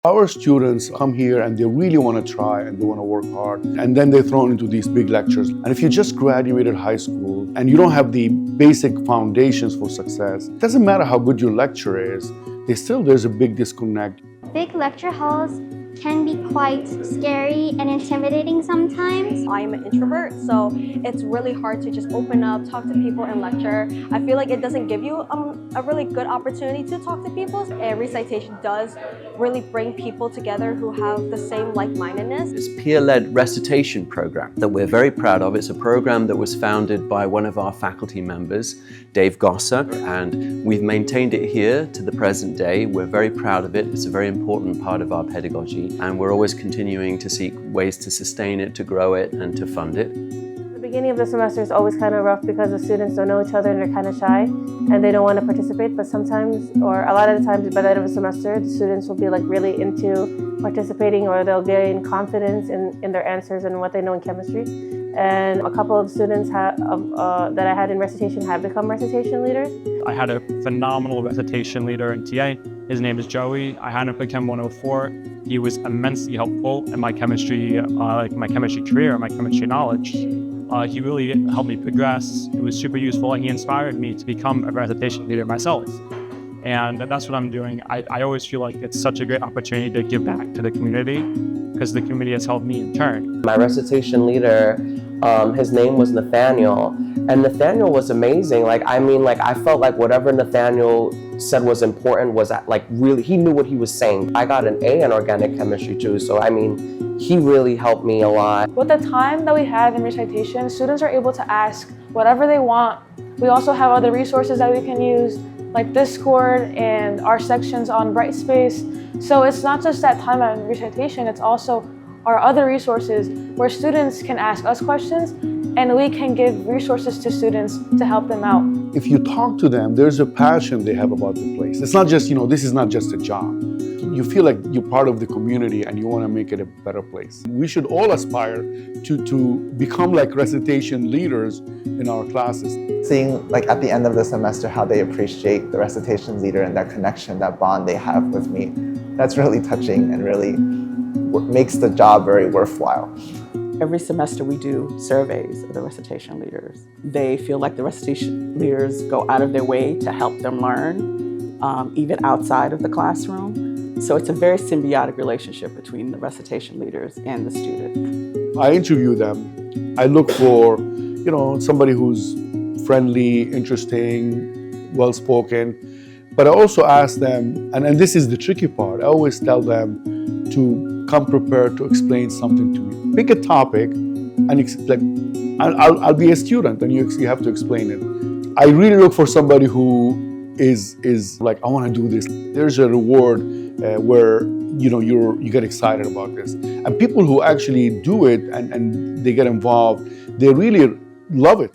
Our students come here and they really want to try and they want to work hard, and then they're thrown into these big lectures. And if you just graduated high school and you don't have the basic foundations for success, it doesn't matter how good your lecture is, there's a big disconnect. Big lecture halls can be quite scary and intimidating sometimes. I'm an introvert, so it's really hard to just open up, talk to people and lecture. I feel like it doesn't give you a really good opportunity to talk to people. And Recitation does really bring people together who have the same like-mindedness. It's a peer-led recitation program that we're very proud of. It's a program that was founded by one of our faculty members, Dave Gosser, and we've maintained it here to the present day. We're very proud of it. It's a very important part of our pedagogy, and we're always continuing to seek ways to sustain it, to grow it, and to fund it. The beginning of the semester is always kind of rough because the students don't know each other and they're kind of shy and they don't want to participate, but sometimes, or a lot of the times by the end of the semester, the students will be like really into participating, or they'll gain confidence in their answers and what they know in chemistry. And a couple of students that I had in recitation have become recitation leaders. I had a phenomenal recitation leader in TA. His name is Joey. I had him pick him 104. He was immensely helpful in my chemistry, my chemistry career, my chemistry knowledge. He really helped me progress. It was super useful, and he inspired me to become a recitation leader myself. And that's what I'm doing. I always feel like it's such a great opportunity to give back to the community, because the community has helped me in turn. My recitation leader, his name was Nathaniel, and Nathaniel was amazing. I felt like whatever Nathaniel said was important was really, he knew what he was saying. I got an A in organic chemistry too, so he really helped me a lot. With the time that we have in recitation, students are able to ask whatever they want. We also have other resources that we can use, like Discord and our sections on Brightspace. So it's not just that time at recitation, it's also our other resources where students can ask us questions and we can give resources to students to help them out. If you talk to them, there's a passion they have about the place. It's not just, this is not just a job. You feel like you're part of the community and you want to make it a better place. We should all aspire to become like recitation leaders in our classes. Seeing at the end of the semester how they appreciate the recitation leader and that connection, that bond they have with me, that's really touching and really makes the job very worthwhile. Every semester we do surveys of the recitation leaders. They feel like the recitation leaders go out of their way to help them learn, even outside of the classroom. So it's a very symbiotic relationship between the recitation leaders and the student. I interview them. I look for, somebody who's friendly, interesting, well-spoken. But I also ask them, and this is the tricky part, I always tell them to come prepared to explain something to me. Pick a topic and I'll be a student and you have to explain it. I really look for somebody who is like, I want to do this. There's a reward where you get excited about this. And people who actually do it and they get involved, they really love it.